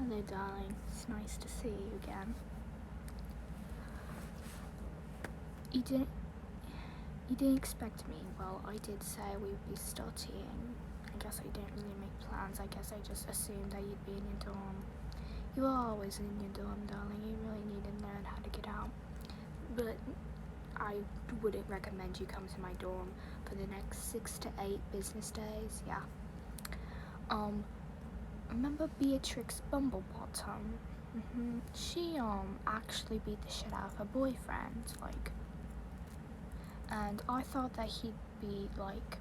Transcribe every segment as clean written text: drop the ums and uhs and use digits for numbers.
Hello, darling. It's nice to see you again. You didn't expect me. Well, I did say we'd be studying. I guess I didn't really make plans. I guess I just assumed that you'd be in your dorm. You are always in your dorm, darling. You really need to learn how to get out. But I wouldn't recommend you come to my dorm for the next 6 to 8 business days. Yeah. Remember Beatrix Bumblebottom? She actually beat the shit out of her boyfriend, and I thought he'd be like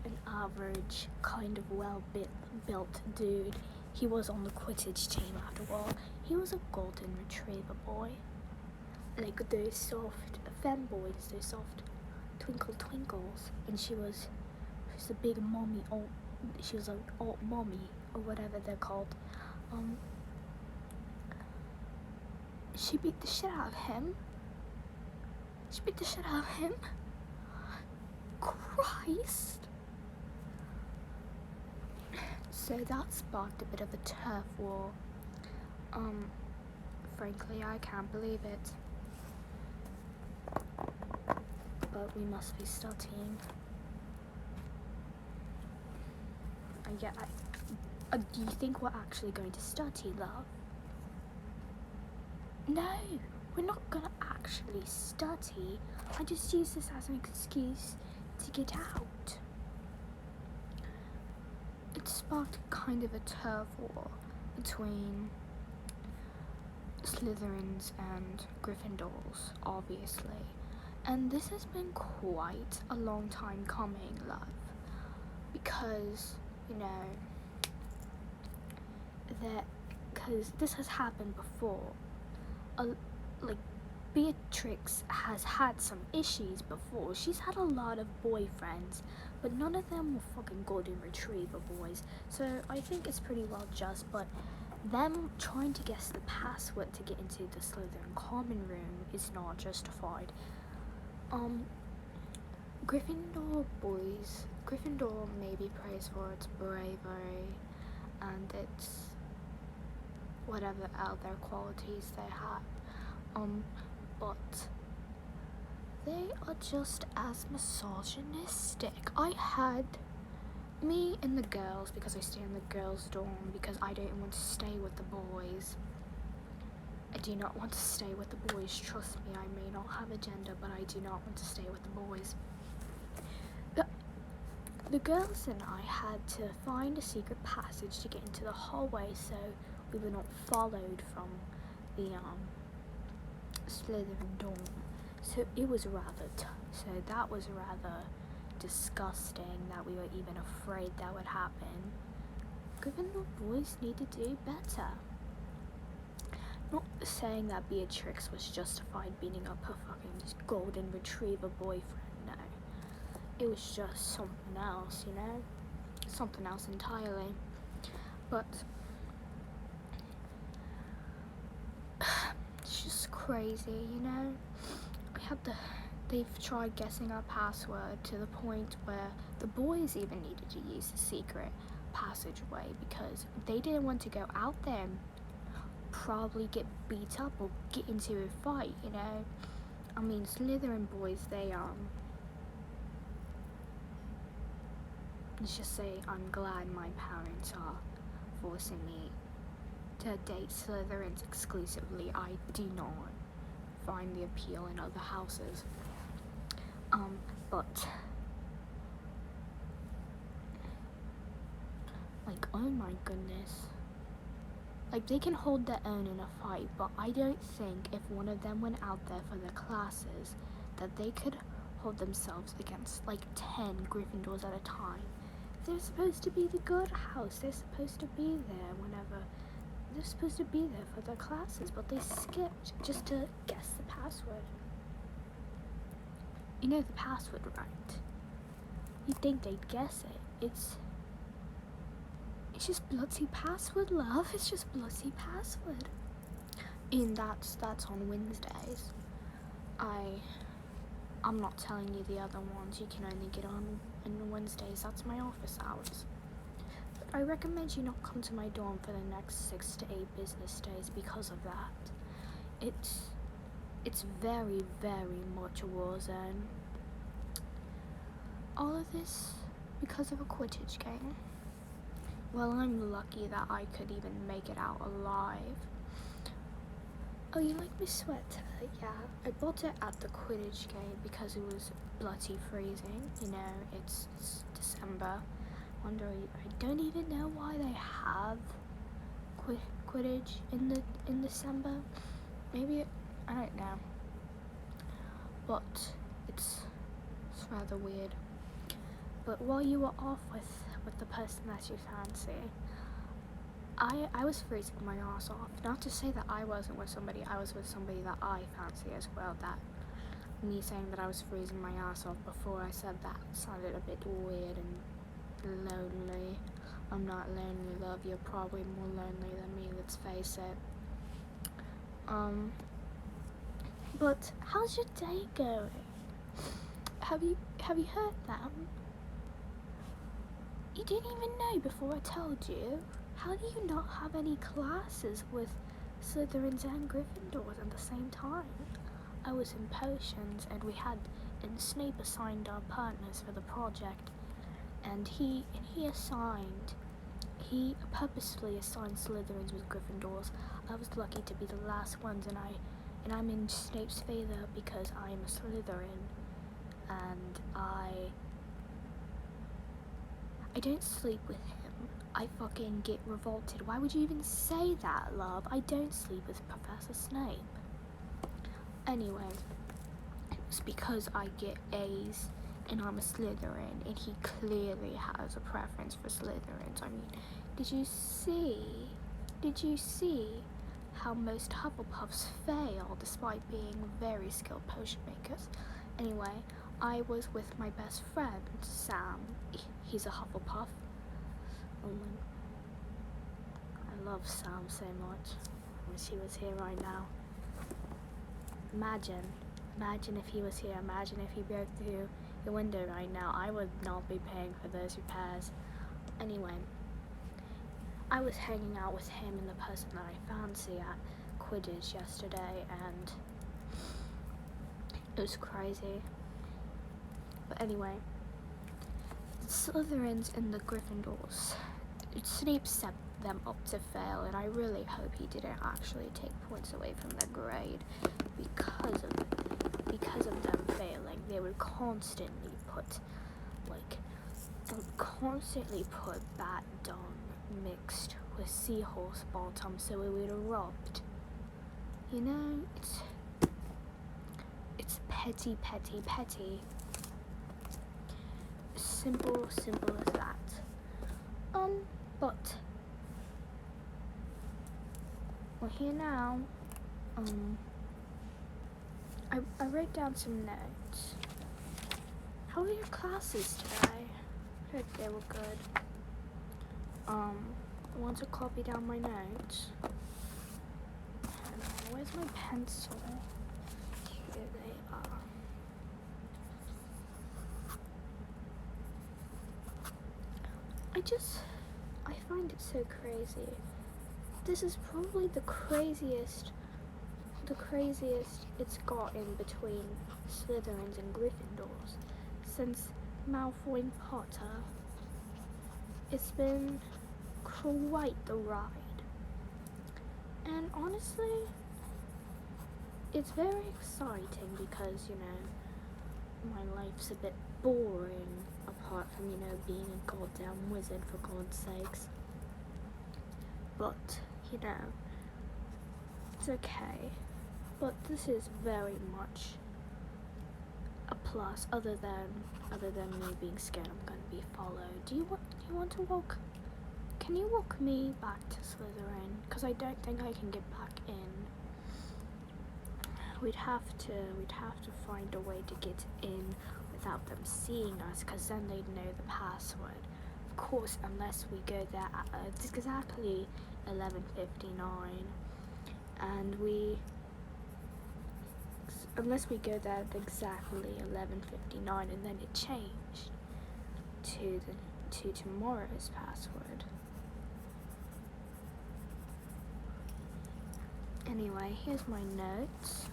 an average, kind of well-built dude. He was on the quidditch team after all. He was a golden retriever boy. Like those soft femboys, those soft twinkle twinkles. And she was a big mommy, she was an old mommy, or whatever they're called. She beat the shit out of him. Christ! So that sparked a bit of a turf war. Frankly, I can't believe it. But we must be studying. Do you think we're actually going to study, love? No, we're not gonna actually study. I just use this as an excuse to get out. It sparked kind of a turf war between Slytherins and Gryffindors, obviously. And this has been quite a long time coming, love. Because, because this has happened before. Beatrix has had some issues before. She's had a lot of boyfriends, but none of them were fucking golden retriever boys. So I think it's pretty well just, but them trying to guess the password to get into the Slytherin common room is not justified. Gryffindor may be praised for its bravery and its whatever other qualities they have, but they are just as misogynistic. Me and the girls, because I stay in the girls' dorm because I don't want to stay with the boys. I do not want to stay with the boys, trust me. I may not have a gender, but I do not want to stay with the boys. The girls and I had to find a secret passage to get into the hallway so we were not followed from the Slytherin dorm. So it was that was rather disgusting that we were even afraid that would happen. Gryffindor boys need to do better. Not saying that Beatrix was justified beating up her fucking golden retriever boyfriend, no. It was just something else, something else entirely. But it's just crazy, they've tried guessing our password to the point where the boys even needed to use the secret passageway because they didn't want to go out there and probably get beat up or get into a fight, I mean, Slytherin boys, let's just say I'm glad my parents are forcing me to date Slytherins exclusively. I do not find the appeal in other houses. But oh my goodness. They can hold their own in a fight, but I don't think if one of them went out there for their classes that they could hold themselves against 10 Gryffindors at a time. They're supposed to be the good house. They're supposed to be there they're supposed to be there for their classes, but they skipped just to guess the password. You know the password, right? You'd think they'd guess it. It's just bloody password, love. It's just bloody password. And that's on Wednesdays. I'm not telling you the other ones. You can only get on Wednesdays. That's my office hours. I recommend you not come to my dorm for the next 6 to 8 business days because of that. It's very, very much a war zone. All of this because of a Quidditch game. Well, I'm lucky that I could even make it out alive. Oh, you like my sweater? Yeah, I bought it at the Quidditch game because it was bloody freezing. You know, it's December. I don't even know why they have Quidditch in December. Maybe I don't know, but it's rather weird. But while you were off with the person that you fancy, I was freezing my ass off. Not to say that I wasn't with somebody, I was with somebody that I fancy as well. That me saying that I was freezing my ass off before I said that sounded a bit weird and lonely. I'm not lonely, love. You're probably more lonely than me, let's face it. But how's your day going? Have you heard them? You didn't even know before I told you. How do you not have any classes with Slytherins and Gryffindors at the same time? I was in potions and Snape assigned our partners for the project, and he purposefully assigned Slytherins with Gryffindors. I was lucky to be the last ones, and I'm in Snape's favor because I am a Slytherin, and I don't sleep with him. I fucking get revolted. Why would you even say that, love? I don't sleep with Professor Snape. Anyway, it's because I get A's and I'm a Slytherin, and he clearly has a preference for Slytherins. I mean, did you see how most Hufflepuffs fail despite being very skilled potion makers? Anyway, I was with my best friend, Sam. He's a Hufflepuff. I love Sam so much. I wish he was here right now. Imagine if he was here. Imagine if he broke through the window right now. I would not be paying for those repairs. Anyway, I was hanging out with him and the person that I fancy at Quidditch yesterday, and it was crazy. But anyway, the Slytherins and the Gryffindors, Snape set them up to fail, and I really hope he didn't actually take points away from their grade because of them failing. They would constantly put bat dung mixed with seahorse bottom so it would erupt. You know, it's petty. Simple as that. But we're here now. I wrote down some notes. How were your classes today? I hope they were good. I want to copy down my notes. Where's my pencil? Here they are. I find it so crazy. This is probably the craziest it's gotten between Slytherins and Gryffindors since Malfoy and Potter. It's been quite the ride. And honestly, it's very exciting because, you know, my life's a bit boring apart from, you know, being a goddamn wizard, for God's sakes. But, you know, it's okay. But this is very much a plus, other than me being scared I'm going to be followed. Do you want to walk? Can you walk me back to Slytherin? Because I don't think I can get back in. We'd have to find a way to get in without them seeing us, because then they'd know the password. Of course, unless we go there at exactly 11:59, and unless we go there at exactly 11:59, and then it changed to tomorrow's password. Anyway, here's my notes.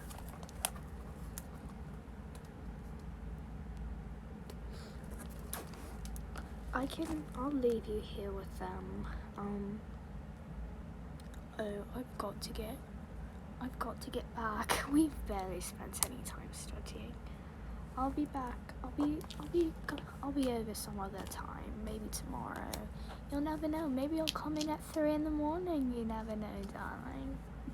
I'll leave you here with them. I've got to get back. We've barely spent any time studying. I'll be back. I'll be over some other time. Maybe tomorrow. You'll never know. Maybe I'll come in at 3 in the morning. You never know, darling.